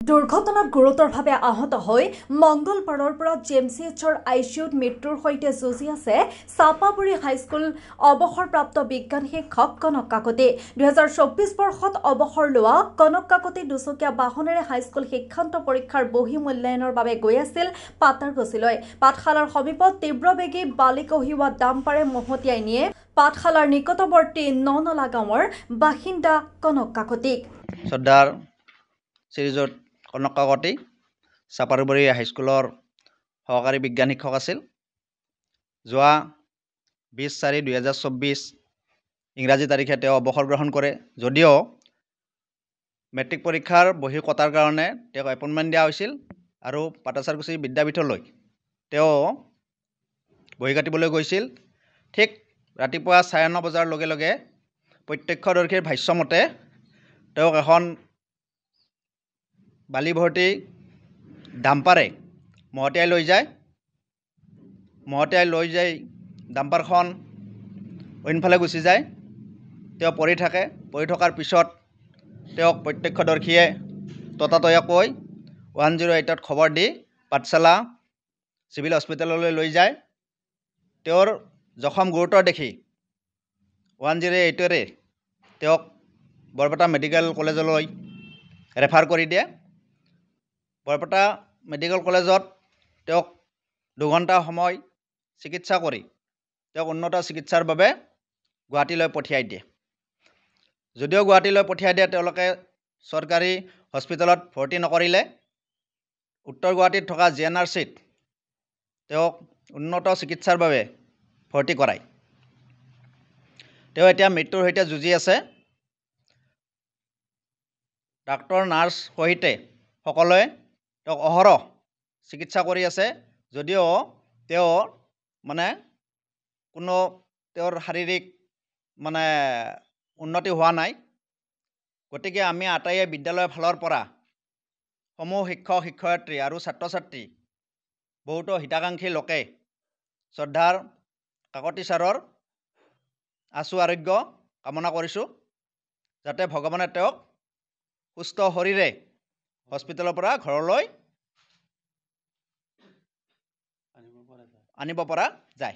দুৰ্ঘটনাত গুৰুতৰভাৱে আহত হৈ মংগলবাৰৰ পৰা জেএমচিএইচৰ আইচিইউত মৃত্যুৰ সৈতে যুঁজি আছে চাপাগুৰি হাইস্কুল অৱসৰপ্ৰাপ্ত বিজ্ঞান শিক্ষক কনক কাকতি। 2024 বৰ্ষত অৱসৰ লোৱা কনক কাকতি দুচকীয়া বাহনেৰে হাইস্কুল শিক্ষান্ত পৰীক্ষাৰ বহি মূল্যায়নৰ বাবে গৈ আছিল পাতাৰকুছিলৈ। পাঠশালাৰ সমীপত তীব্ৰবেগী বালি কঢ়িওৱা ডাম্পাৰে মহতিয়াই নিয়ে পাঠশালাৰ নিকটৱৰ্তী ননলা গাঁৱৰ বাসিন্দা কনক কাকতিক। শ্ৰদ্ধাৰ শ্ৰীযুত কনক কাকতি চাপাৰবৰী হাইস্কুলৰ সহকাৰী বিজ্ঞান শিক্ষক আছিল। যোৱা 20/4/2024 ইংৰাজী তাৰিখে তেওঁ অৱসৰ গ্ৰহণ কৰে। যদিও মেট্ৰিক পৰীক্ষাৰ বহি কটাৰ কাৰণে তেওঁক এপইণ্টমেণ্ট দিয়া হৈছিল আৰু পাটাচাৰকুছি বিদ্যাপীঠলৈ তেওঁ বহি কাটিবলৈ গৈছিল। ঠিক ৰাতিপুৱা 9:30 বজাৰ লগে লগে প্ৰত্যক্ষদৰ্শীৰ ভাষ্যমতে তেওঁক এখন বালি ভৰ্তি ডাম্পাৰে মহতিয়াই লৈ যায় ডাম্পাৰখন অইনফালে গুচি যায়। তেওঁ পৰি থকাৰ পিছত তেওঁক প্ৰত্যক্ষদৰ্শীয়ে ততাতৈয়াকৈ 108ত খবৰ দি পাঠশালা চিভিল হস্পিটেললৈ লৈ যায়। তেওঁৰ জখম গুৰুতৰ দেখি 108ৰে তেওঁক বৰপেটা মেডিকেল কলেজলৈ ৰেফাৰ কৰি দিয়ে। বৰপেটা মেডিকেল কলেজত তেওঁক 2 ঘণ্টা সময় চিকিৎসা কৰি তেওঁক উন্নত চিকিৎসাৰ বাবে গুৱাহাটীলৈ পঠিয়াই দিয়ে। যদিও গুৱাহাটীলৈ পঠিয়াই দিয়ে, তেওঁলোকে চৰকাৰী হস্পিটেলত ভৰ্তি নকৰিলে। উত্তৰ গুৱাহাটীত থকা GNRCত তেওঁক উন্নত চিকিৎসাৰ বাবে ভৰ্তি কৰায়। তেওঁ এতিয়া মৃত্যুৰ সৈতে যুঁজি আছে। ডাক্তৰ নাৰ্ছ সহিতে সকলোৱে তেওঁক অহৰহ চিকিৎসা কৰি আছে। যদিও তেওঁ কোনো তেওঁৰ শাৰীৰিক উন্নতি হোৱা নাই। গতিকে আমি আটাইয়ে বিদ্যালয়ৰ ফালৰ পৰা সমূহ শিক্ষক শিক্ষয়িত্ৰী আৰু ছাত্ৰ ছাত্ৰী বহুতো হিতাকাংক্ষী লোকে শ্ৰদ্ধাৰ কাকতি ছাৰৰ আশু আৰোগ্য কামনা কৰিছোঁ, যাতে ভগৱানে তেওঁক সুস্থ শৰীৰে হস্পিটেলৰ পৰা ঘৰলৈ আনিব পৰা যায়।